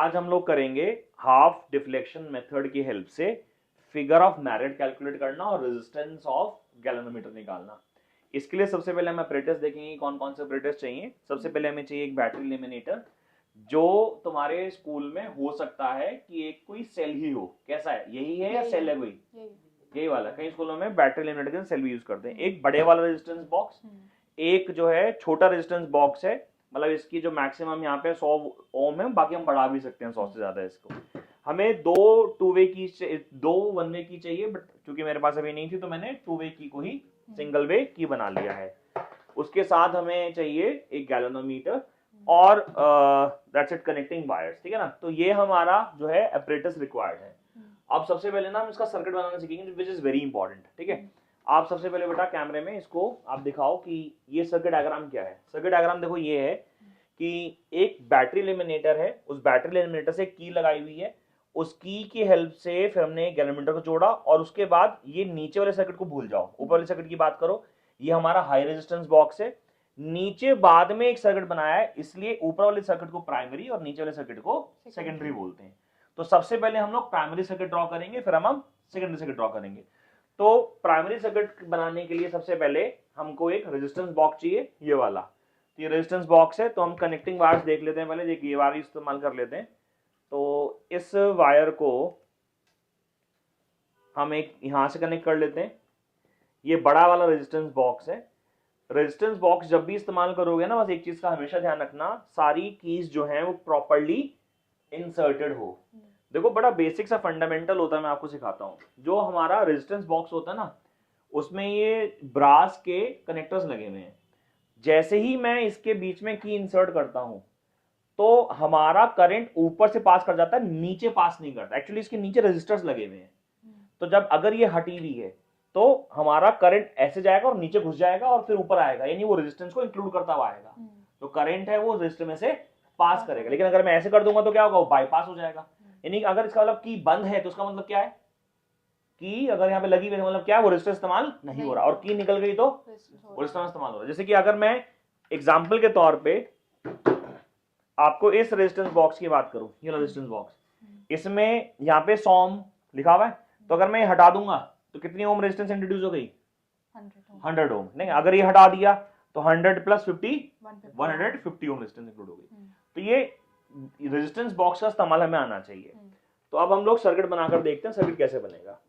आज हम लोग करेंगे हाफ डिफ्लेक्शन मेथड की हेल्प से फिगर ऑफ मेरिट कैलकुलेट करना और रेजिस्टेंस ऑफ गैल्वेनोमीटर निकालना। इसके लिए सबसे पहले हम अपरेटस देखेंगे कौन कौन से अपरेटस चाहिए। सबसे पहले हमें चाहिए एक बैटरी लेमिनेटर, जो तुम्हारे स्कूल में हो सकता है कि एक कोई सेल ही हो। कैसा है, यही है या सेल है कोई? यही वाला। कई स्कूलों में बैटरी लेमिनेटर के सेल भी यूज करते हैं। एक बड़े वाला रेजिस्टेंस बॉक्स, एक जो है छोटा रेजिस्टेंस बॉक्स है। मतलब इसकी जो मैक्सिमम यहाँ पे 100 ओम है, बाकी हम बढ़ा भी सकते हैं 100 से ज्यादा। इसको हमें दो वन वे की चाहिए, बट क्योंकि मेरे पास अभी नहीं थी तो मैंने 2 वे की को ही सिंगल वे की बना लिया है। उसके साथ हमें चाहिए एक गैल्वेनोमीटर और दैट्स इट, कनेक्टिंग वायर्स। ठीक है ना। तो ये हमारा जो है अपरेटस रिक्वायर्ड है। अब सबसे पहले ना हम इसका सर्किट बनाना सीखेंगे, विच इज वेरी इंपॉर्टेंट। ठीक है। आप सबसे पहले बेटा कैमरे में इसको आप दिखाओ कि ये सर्किट डायग्राम क्या है। सर्किट डायग्राम देखो, ये है कि एक बैटरी लेमिनेटर है, उस बैटरी लेमिनेटर से की लगाई हुई है, उस की की हेल्प से फिर हमने गैल्वेनोमीटर को जोड़ा और उसके बाद ये नीचे वाले सर्किट को भूल जाओ, ऊपर वाले सर्किट की बात करो। ये हमारा हाई रेजिस्टेंस बॉक्स है, नीचे बाद में एक सर्किट बनाया है, इसलिए ऊपर वाले सर्किट को प्राइमरी और नीचे वाले सर्किट को सेकेंडरी बोलते हैं। तो सबसे पहले हम लोग प्राइमरी सर्किट ड्रॉ करेंगे, फिर हम सेकेंडरी सर्किट ड्रॉ करेंगे। तो प्राइमरी सर्किट बनाने के लिए सबसे पहले हमको एक रेजिस्टेंस बॉक्स चाहिए, ये वाला। तो ये रेजिस्टेंस बॉक्स है, तो हम कनेक्टिंग वायर्स देख लेते हैं पहले। देखिए ये वायर इस्तेमाल कर लेते हैं। तो इस वायर को हम एक यहां से कनेक्ट कर लेते हैं। ये बड़ा वाला रेजिस्टेंस बॉक्स है। रेजिस्टेंस बॉक्स जब भी इस्तेमाल करोगे ना, बस एक चीज का हमेशा ध्यान रखना, सारी कीज जो हैं वो प्रॉपर्ली इंसर्टेड हो। देखो बड़ा बेसिक सा फंडामेंटल होता है, मैं आपको सिखाता हूँ। जो हमारा रेजिस्टेंस बॉक्स होता है ना, उसमें ये ब्रास के कनेक्टर्स लगे हुए हैं। जैसे ही मैं इसके बीच में की इंसर्ट करता हूं तो हमारा करंट ऊपर से पास कर जाता है, नीचे पास नहीं करता। एक्चुअली इसके नीचे रेजिस्टर्स लगे हुए हैं, तो जब अगर ये हटी हुई है तो हमारा करंट ऐसे जाएगा और नीचे घुस जाएगा और फिर ऊपर आएगा, यानी वो रेजिस्टेंस को इंक्लूड करता हुआ आएगा। तो करंट है वो रेजिस्टर में से पास करेगा। लेकिन अगर मैं ऐसे कर दूंगा तो क्या होगा, वो बाईपास हो जाएगा। यानी अगर इसका मतलब की बंद है तो उसका मतलब क्या है, की अगर यहाँ पे लगी हुई है मतलब क्या है, वो रेजिस्टर इस्तेमाल नहीं हो रहा, और की निकल गई तो वो रेजिस्टर इस्तेमाल हो रहा है। जैसे कि अगर मैं एग्जांपल के तौर पे आपको इस रेजिस्टेंस बॉक्स की बात करूं, ये रेजिस्टेंस बॉक्स, इसमें यहाँ पे 100 ओम लिखा हुआ है, तो अगर मैं हटा दूंगा तो कितनी ओम रेजिस्टेंस इंट्रोड्यूस हो गई, 100 ओम। नहीं, अगर ये हटा दिया तो 100 प्लस 50 150 ओम रेजिस्टेंस इंक्लूड हो गई। तो ये रेजिस्टेंस बॉक्स का इस्तेमाल हमें आना चाहिए। तो अब हम लोग सर्किट बनाकर देखते हैं सर्किट कैसे बनेगा।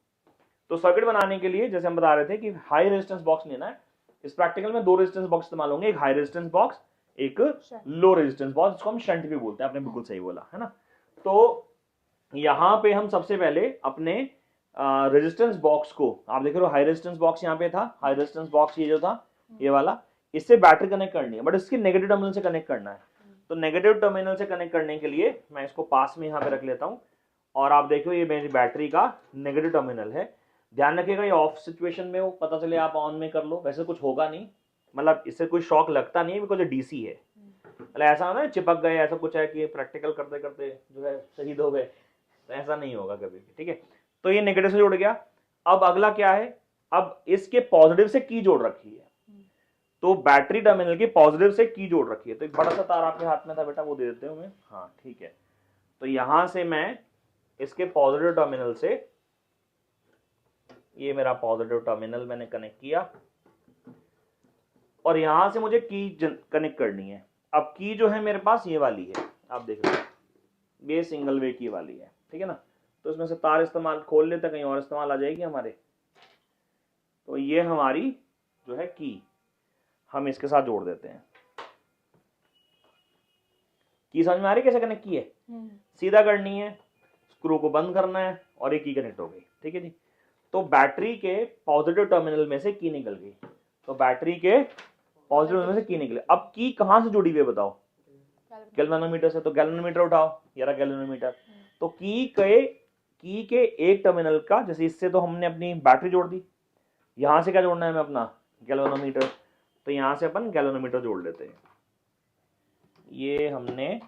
तो सर्किट बनाने के लिए जैसे हम बता रहे थे कि हाई रेजिस्टेंस बॉक्स लेना है। इस प्रैक्टिकल में 2 रेजिस्टेंस बॉक्स इस्तेमाल होंगे, एक हाई रेजिस्टेंस बॉक्स, एक लो रेजिस्टेंस बॉक्स, जिसको हम शंट भी बोलते हैं। आपने बिल्कुल सही बोला है ना। तो यहां पे हम सबसे पहले अपने रेजिस्टेंस बॉक्स को, आप देख रहे हो हाई रेजिस्टेंस बॉक्स यहाँ पे था, हाई रेजिस्टेंस बॉक्स ये जो था ये वाला, इससे बैटरी कनेक्ट करनी है, बट इसकी नेगेटिव टर्मिनल से कनेक्ट करना है। तो नेगेटिव टर्मिनल से कनेक्ट करने के लिए मैं इसको पास में यहाँ पे रख लेता हूँ, और आप देखो ये मेरी बैटरी का नेगेटिव टर्मिनल है। ध्यान रखिएगा ये ऑफ सिचुएशन में हो, पता चले आप ऑन में कर लो, वैसे कुछ होगा नहीं, मतलब इससे कोई शॉक लगता नहीं है, बिकॉज ये डीसी है। मतलब ऐसा ना चिपक गए, ऐसा कुछ है कि प्रैक्टिकल करते करते जो है शहीद हो गए, तो ऐसा नहीं होगा कभी भी। ठीक है। तो ये नेगेटिव से जुड़ गया। अब अगला क्या है, अब इसके पॉजिटिव से की जोड़ रखी है, तो बैटरी टर्मिनल के पॉजिटिव से की जोड़ रखी है। तो एक बड़ा सा तार आपके हाथ में था बेटा, वो दे देते हो मैं, हाँ ठीक है। तो यहां से मैं इसके पॉजिटिव टर्मिनल से, ये मेरा पॉजिटिव टर्मिनल मैंने कनेक्ट किया, और यहां से मुझे की कनेक्ट करनी है। अब की जो है मेरे पास ये वाली है, आप देख रहे हो ये सिंगल वे की वाली है। ठीक है ना। तो इसमें से तार इस्तेमाल खोल लेते, कहीं और इस्तेमाल आ जाएगी हमारे। तो ये हमारी जो है की, हम इसके साथ जोड़ देते हैं। की समझ में आ रही कैसे कनेक्ट की है? सीधा करनी है, स्क्रू को बंद करना है, और ये की कनेक्ट हो गई। ठीक है जी। तो बैटरी के पॉजिटिव टर्मिनल में से की निकल गई, तो बैटरी के पॉजिटिव टर्मिनल में से की निकले। अब की कहां से जुड़ी हुई है बताओ, गैल्वेनोमीटर से। तो गैल्वेनोमीटर उठाओ, ये रहा गैल्वेनोमीटर। तो की के एक टर्मिनल का, जैसे इससे तो हमने अपनी बैटरी जोड़ दी, यहां से क्या जोड़ना है हमें, अपना गैल्वेनोमीटर। तो यहां से अपन गैल्वेनोमीटर जोड़ लेते हैं। ये हमने,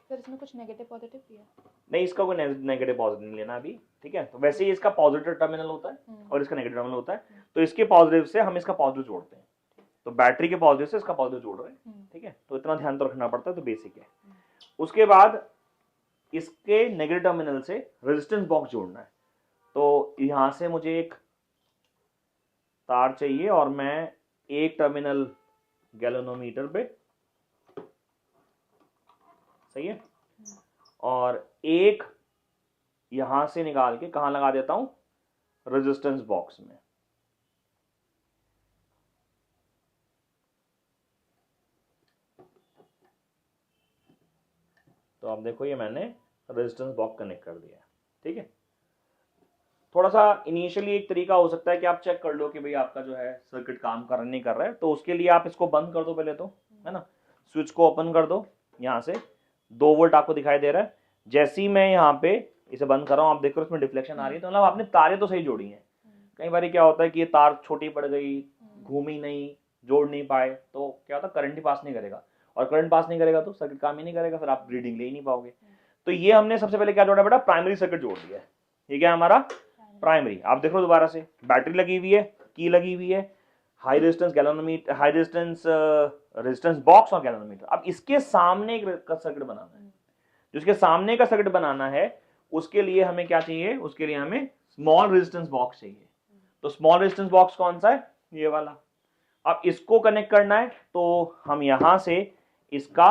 फिर इसमें कुछ नेगेटिव पॉजिटिव किया नहीं, इसका कोई नेगेटिव पॉजिटिव नहीं लेना अभी। ठीक है। तो वैसे ही इसका पॉजिटिव टर्मिनल होता है और इसका नेगेटिव टर्मिनल होता है। तो इसके पॉजिटिव से हम इसका पॉजिटिव जोड़ते हैं, तो बैटरी के पॉजिटिव से इसका पॉजिटिव जोड़ रहे हैं। ठीक है। ठीक है, तो इतना ध्यान तो रखना पड़ता है, तो बेसिक है। उसके बाद इसके नेगेटिव टर्मिनल से रेजिस्टेंस बॉक्स जोड़ना है। तो यहां से मुझे एक तार चाहिए और मैं एक टर्मिनल गैल्वेनोमीटर पे, सही है, और एक यहां से निकाल के कहां लगा देता हूं, रेजिस्टेंस बॉक्स में। तो आप देखो ये मैंने रेजिस्टेंस बॉक्स कनेक्ट कर दिया है, ठीक है। थोड़ा सा इनिशियली एक तरीका हो सकता है कि आप चेक कर लो कि भाई आपका जो है सर्किट काम कर नहीं कर रहा है, तो उसके लिए आप इसको बंद कर दो पहले, तो है ना, स्विच को ओपन कर दो, यहाँ से 2 वोल्ट आपको दिखाई दे रहा है। जैसे ही मैं यहाँ पे इसे बंद कर रहा हूँ, आप देख रहे हो इसमें डिफ्लेक्शन आ रही है, तो मतलब आपने तारें तो सही जोड़ी हैं। कई बार क्या होता है कि ये तार छोटी पड़ गई, घूमी नहीं, जोड़ नहीं पाए, तो क्या होता है करंट ही पास नहीं करेगा, और करंट पास नहीं करेगा तो सर्किट काम ही नहीं करेगा, फिर आप रीडिंग ले ही नहीं पाओगे। तो ये हमने सबसे पहले क्या जोड़ा बेटा, प्राइमरी सर्किट जोड़ दिया है। ये क्या है हमारा प्राइमरी। आप देखो दोबारा से, बैटरी लगी हुई है, की लगी हुई है, high resistance galvanometer, high resistance resistance box और गैल्वेनोमीटर। अब इसके सामने एक सर्किट बनाना है, जिसके सामने का सर्किट बनाना है उसके लिए हमें क्या चाहिए, उसके लिए हमें स्मॉल रेजिस्टेंस बॉक्स चाहिए। तो स्मॉल रेजिस्टेंस बॉक्स कौन सा है, ये वाला। अब इसको कनेक्ट करना है तो हम यहां से इसका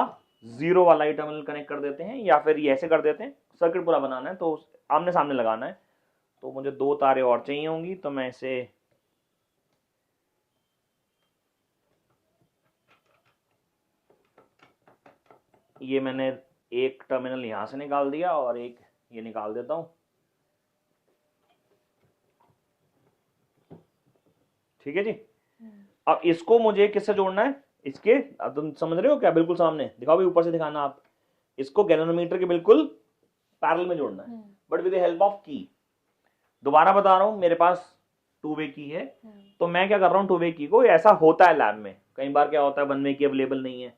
0 वाला ही टर्मिनल कनेक्ट कर देते हैं, या फिर ये ऐसे कर देते हैं, सर्किट पूरा बनाना है तो आमने सामने लगाना है। तो मुझे 2 तारें और चाहिए होंगी, तो मैं इसे ये मैंने एक टर्मिनल यहां से निकाल दिया और एक ये निकाल देता हूं, ठीक है जी। अब इसको मुझे किससे जोड़ना है, इसके, अब तुम समझ रहे हो क्या, बिल्कुल सामने दिखाओ भाई, ऊपर से दिखाना आप, इसको गैल्वेनोमीटर के बिल्कुल पैरेलल में जोड़ना है, but with the help of की। दोबारा बता रहा हूं, मेरे पास 2 वे की है, तो मैं क्या कर रहा हूं, 2 वे की को, ऐसा होता है लैब में कई बार, क्या होता है 1 वे की अवेलेबल नहीं है,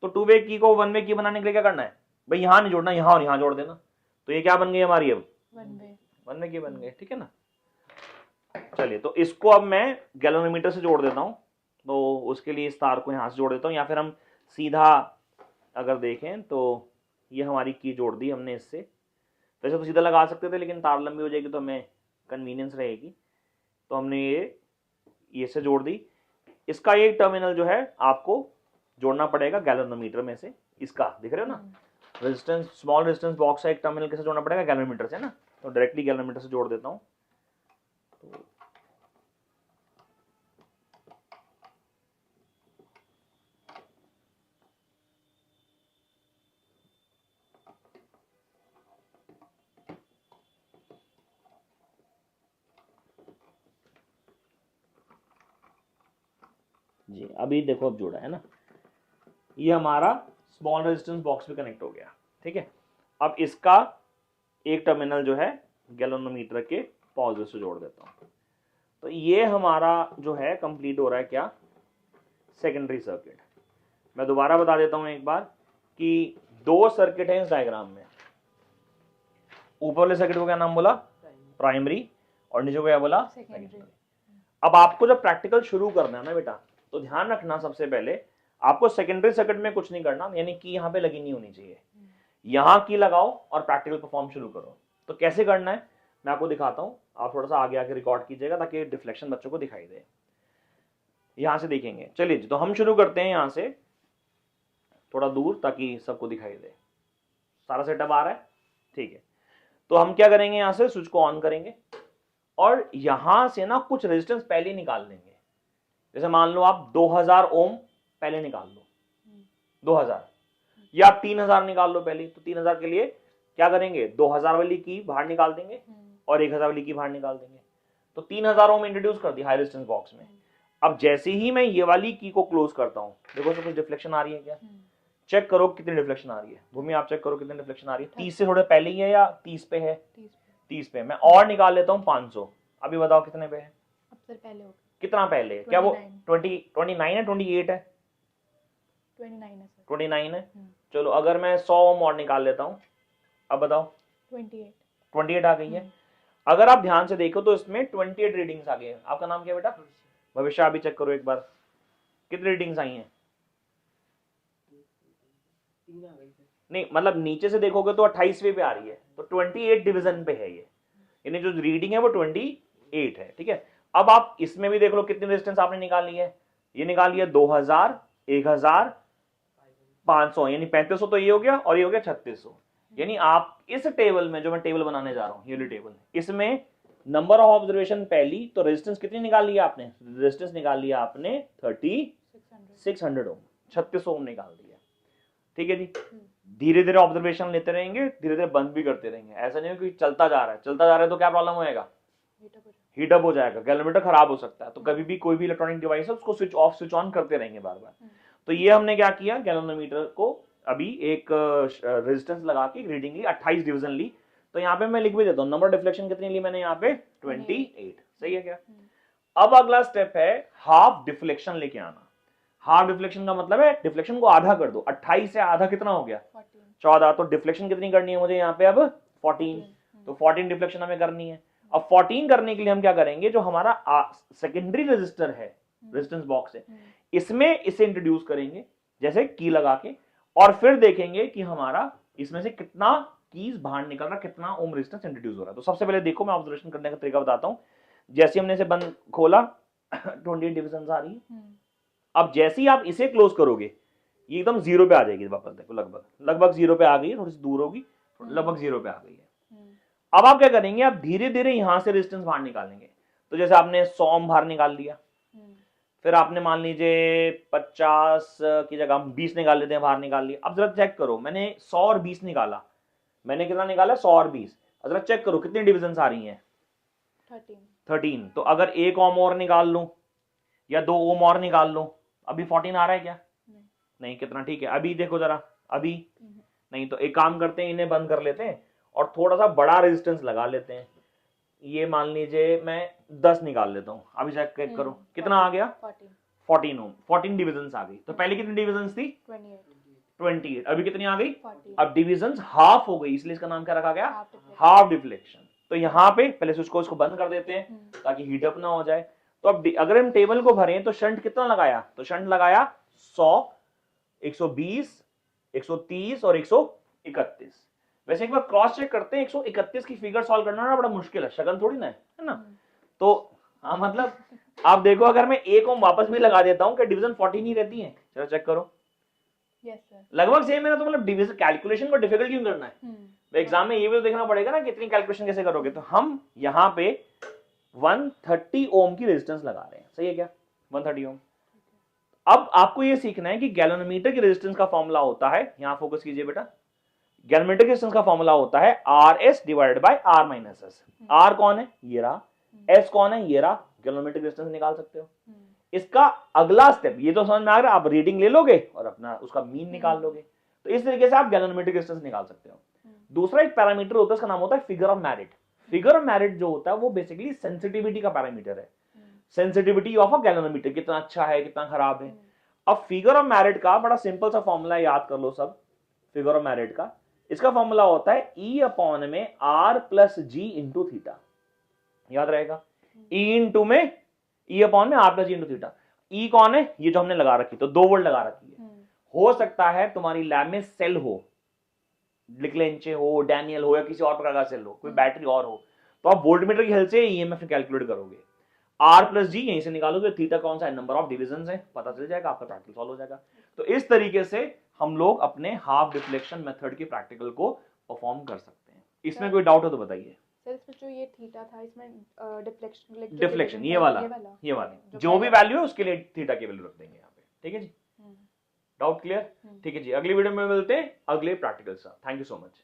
तो 2 वे की को 1 वे की बनाने के लिए क्या करना है भाई, यहां नहीं जोड़ना, यहां और यहां जोड़ देना, तो ये क्या बन गई हमारी, अब 1 वे की बन गई, ठीक है ना। चलिए, तो इसको अब मैं गैल्वेनोमीटर से जोड़ देता हूं, तो उसके लिए इस तार को यहां से जोड़ देता हूं, या फिर हम सीधा अगर देखें तो ये हमारी की जोड़ दी हमने इससे, वैसे तो सीधा लगा सकते थे लेकिन तार लंबी हो जाएगी तो हमें कन्वीनियंस रहेगी, तो हमने ये से जोड़ दी। इसका एक टर्मिनल जो है आपको जोड़ना पड़ेगा गैल्वेनोमीटर में से, इसका दिख रहे हो ना, रेजिस्टेंस, स्मॉल रेजिस्टेंस बॉक्स का एक टर्मिनल कैसे जोड़ना पड़ेगा, गैल्वेनोमीटर से ना, तो डायरेक्टली गैल्वेनोमीटर से जोड़ देता हूं। तो जी अभी देखो, अब जोड़ा है ना, ये हमारा स्मॉल रेजिस्टेंस बॉक्स में कनेक्ट हो गया, ठीक है। अब इसका एक टर्मिनल जो है गैल्वेनोमीटर के पॉजिटिव से जोड़ देता हूं, तो ये हमारा जो है कंप्लीट हो रहा है क्या, सेकेंडरी सर्किट। मैं दोबारा बता देता हूं एक बार कि 2 सर्किट है इस डायग्राम में, ऊपर वाले सर्किट को क्या नाम बोला, प्राइमरी, और नीचे को क्या बोला, सेकेंडरी। अब आपको जब प्रैक्टिकल शुरू करना है ना बेटा, तो ध्यान रखना सबसे पहले आपको सेकेंडरी सर्किट में कुछ नहीं करना, यानी कि यहाँ पे लगी नहीं होनी चाहिए, यहाँ की लगाओ और प्रैक्टिकल परफॉर्म शुरू करो। तो कैसे करना है मैं आपको दिखाता हूँ, आप थोड़ा सा आगे आके रिकॉर्ड कीजिएगा ताकि डिफ्लेक्शन बच्चों को दिखाई दे। यहां से देखेंगे, चलिए तो हम शुरू करते हैं यहां से थोड़ा दूर ताकि सबको दिखाई दे। सारा सेटअप आ रहा है, ठीक है। तो हम क्या करेंगे, यहां से स्विच को ऑन करेंगे और यहां से ना कुछ रेजिस्टेंस पहले निकाल लेंगे। जैसे मान लो आप 2000 ओम पहले निकाल लो, 2000, या आप 3000 निकाल लो पहले। तो 3000 के लिए क्या करेंगे, 2000 वाली की बाहर निकाल देंगे और 1000 वाली की बाहर निकाल देंगे। तो 3000 ओम इंट्रोड्यूस कर दी हाई रेजिस्टेंस बॉक्स में। अब जैसे ही मैं ये वाली की को क्लोज करता हूं, देखो तो कुछ डिफ्लेक्शन आ रही है क्या, चेक करो कितनी डिफ्लेक्शन आ रही है। भूमि आप चेक करो कितनी डिफ्लेक्शन आ रही है, 30 से थोड़े पहले ही है या 30 पे है, 30 पे। मैं और निकाल लेता हूं 500, अभी बताओ कितने पे है, अब सर पहले हो कितना पहले, क्या वो 29 है, 28 है, 29 है सर, 29 है। चलो अगर मैं 100 ओम और निकाल लेता हूं, अब बताओ 28 आ गई है। अगर आप ध्यान से देखो तो इसमें 28 रीडिंग्स आ गई है। आपका नाम क्या बेटा, भविष्य, अभी चेक करो एक बार कितनी रीडिंग्स आई हैं, नहीं मतलब नीचे से देखोगे तो 28वें पे आ रही है, तो 28 डिवीजन पे है ये, यानी जो रीडिंग है वो 28 है, ठीक है। अब आप इसमें भी देख लो कितनी रेजिस्टेंस आपने निकाली है, ये निकाली है 2000, 1500, यानी 3500 तो ये हो गया, और ये हो गया 3600। यानी आप इस टेबल में, जो मैं टेबल बनाने जा रहा हूं, ये टेबल, इसमें नंबर ऑफ ऑब्जर्वेशन पहली, तो रेजिस्टेंस कितनी निकाल लिया आपने, रेजिस्टेंस निकाल लिया आपने 3600 ओम, 3600 ओम निकाल दिया, ठीक है जी। धीरे धीरे ऑब्जर्वेशन लेते रहेंगे, धीरे धीरे बंद भी करते रहेंगे, ऐसा नहीं है कि चलता जा रहा है, चलता जा रहा है तो क्या प्रॉब्लम होएगा, हीटअप हो जाएगा, गैल्वेनोमीटर खराब हो सकता है। तो कभी भी कोई भी इलेक्ट्रॉनिक डिवाइस है उसको स्विच ऑफ स्विच ऑन करते रहेंगे बार बार। तो ये हमने क्या किया, गैल्वेनोमीटर को अभी एक रेजिस्टेंस लगा के रीडिंग ली, 28 डिवीजन ली। तो यहाँ पे मैं लिख भी देता हूँ, नंबर डिफ्लेक्शन कितनी ली मैंने यहाँ पे 28, सही है क्या। अब अगला स्टेप है हाफ डिफ्लेक्शन लेके आना। हाफ डिफ्लेक्शन का मतलब है डिफ्लेक्शन को आधा कर दो, 28 से आधा कितना हो गया 14, तो डिफ्लेक्शन कितनी करनी है मुझे यहाँ पे अब 14, तो 14 डिफ्लेक्शन हमें करनी है। अब 14 करने के लिए हम क्या करेंगे, जो हमारा सेकेंडरी रेजिस्टर है, रेजिस्टेंस बॉक्स है, इसमें इसे इंट्रोड्यूस करेंगे जैसे की लगा के, और फिर देखेंगे कि हमारा इसमें से कितना कीज बाहर निकल रहा, कितना ओम रेजिस्टेंस इंट्रोड्यूस हो रहा है। तो सबसे पहले देखो मैं ऑब्जर्वेशन करने का तरीका बताता हूं। जैसे हमने इसे बंद खोला 28 डिविजन आ रही है। अब जैसे ही आप इसे क्लोज करोगे ये एकदम 0 पे आ जाएगी, वापस देखो लगभग 0 पे आ गई है, थोड़ी सी दूर होगी, लगभग 0 पे आ गई है। अब आप क्या करेंगे, आप धीरे धीरे यहां से रेजिस्टेंस बाहर निकालेंगे। तो जैसे आपने 100 ओम बाहर निकाल लिया, फिर आपने मान लीजिए 50 की जगह 20 निकाल लेते हैं, बाहर निकाल लिया। अब जरा चेक करो, मैंने 100 और 20 निकाला, मैंने कितना निकाला 100 और 20, जरा चेक करो कितनी डिविजन आ रही हैं 13। तो अगर 1 ओम और निकाल लूं या 2 ओम और निकाल लूं, अभी 14 आ रहा है क्या, नहीं कितना, ठीक है। अभी देखो जरा, अभी नहीं, तो एक काम करते हैं, इन्हें बंद कर लेते हैं और थोड़ा सा बड़ा रेजिस्टेंस लगा लेते हैं। ये मान लीजिए मैं 10 निकाल लेता हूं, अभी चेक करो कितना आ गया 14 ओम, 14 डिविजन आ गई। तो पहले कितनी डिविजन थी 28, अभी कितनी आ गई 40। अब डिविजन हाफ हो गई, इसलिए इसका नाम क्या रखा गया, हाफ डिफ्लेक्शन। तो यहाँ पे पहले स्विच को इसको बंद कर देते हैं ताकि हीट अप ना हो जाए। तो अब अगर हम टेबल को भरें तो शंट कितना लगाया, तो शंट लगाया 100, 120, 130 और 131। वैसे एक बार क्रॉस चेक करते हैं, 131 की फिगर सॉल्व करना ना बड़ा मुश्किल है, शगन थोड़ी ना है ना। तो हाँ मतलब आप देखो, अगर मैं 1 ओम वापस भी लगा देता हूं, क्या डिवीजन 14 ही रहती है, चलो चेक करो। यस सर, लगभग सेम है ना। तो मतलब डिवीजन कैलकुलेशन को डिफिकल्ट क्यों करना है, तो एग्जाम में ये भी तो देखना पड़ेगा ना कितनी कैलकुलेशन कैसे करोगे। तो हम यहाँ पे 130 ओम की रेजिस्टेंस लगा रहे हैं, सही है क्या 130 ओम। अब आपको ये सीखना है कि गैल्वेनोमीटर की रेजिस्टेंस का फॉर्मूला होता है, यहां फोकस कीजिए बेटा, गैल्वेनोमीटर की रेजिस्टेंस का फॉर्मूला होता है RS divided by R minus S। R कौन है, ये रहा, S कौन है, ये रहा, गैल्वेनोमीटर की रेजिस्टेंस निकाल सकते हो। इसका अगला स्टेप, ये तो समझ में आ रहा है, आप रीडिंग ले लोगे और अपना उसका मीन निकाल लोगे। तो इस तरीके से आप गैल्वेनोमीटर की रेजिस्टेंस निकाल सकते हो। दूसरा एक पैरामीटर होता है, उसका नाम होता है figure of merit. Figure of merit जो होता है वो बेसिकली सेंसिटिविटी का पैरामीटर है, सेंसिटिविटी ऑफ अ गैल्वेनोमीटर, कितना अच्छा है कितना खराब है। अब फिगर ऑफ मेरिट का बड़ा सिंपल सा फॉर्मूला याद कर लो सब। फिगर ऑफ मेरिट का इसका फॉर्मूला होता है E अपॉन में R plus G into theta, याद रहेगा। E इंटू में E अपॉन में R plus G into theta. E कौन है, ये जो हमने लगा रखी, तो 2 वोल्ट लगा रखी है। हो सकता है तुम्हारी लैब में सेल हो, लिक्लेंचे हो, डैनियल हो, या किसी और प्रकार का सेल हो, कोई बैटरी और हो, तो आप वोल्टमीटर की हेल्प से ईएमएफ कैलकुलेट करोगे। R प्लस G यहीं से निकालोगे, थीटा कौन सा है, नंबर ऑफ डिविजन है, पता चल जाएगा, आपका प्रैक्टिकल सॉल्व हो जाएगा। तो इस तरीके से हम लोग अपने हाफ डिफ्लेक्शन मेथड के प्रैक्टिकल को परफॉर्म कर सकते हैं। इसमें कोई डाउट हो तो बताइए। सर इसमें जो ये थीटा था, इसमें डिफ्लेक्शन ये वाला जो भी वैल्यू है उसके लिए थीटा की वैल्यू रख देंगे यहाँ पे, ठीक है जी। डाउट क्लियर, ठीक है जी। अगली वीडियो में मिलते हैं अगले प्रैक्टिकल से। Thank you so much.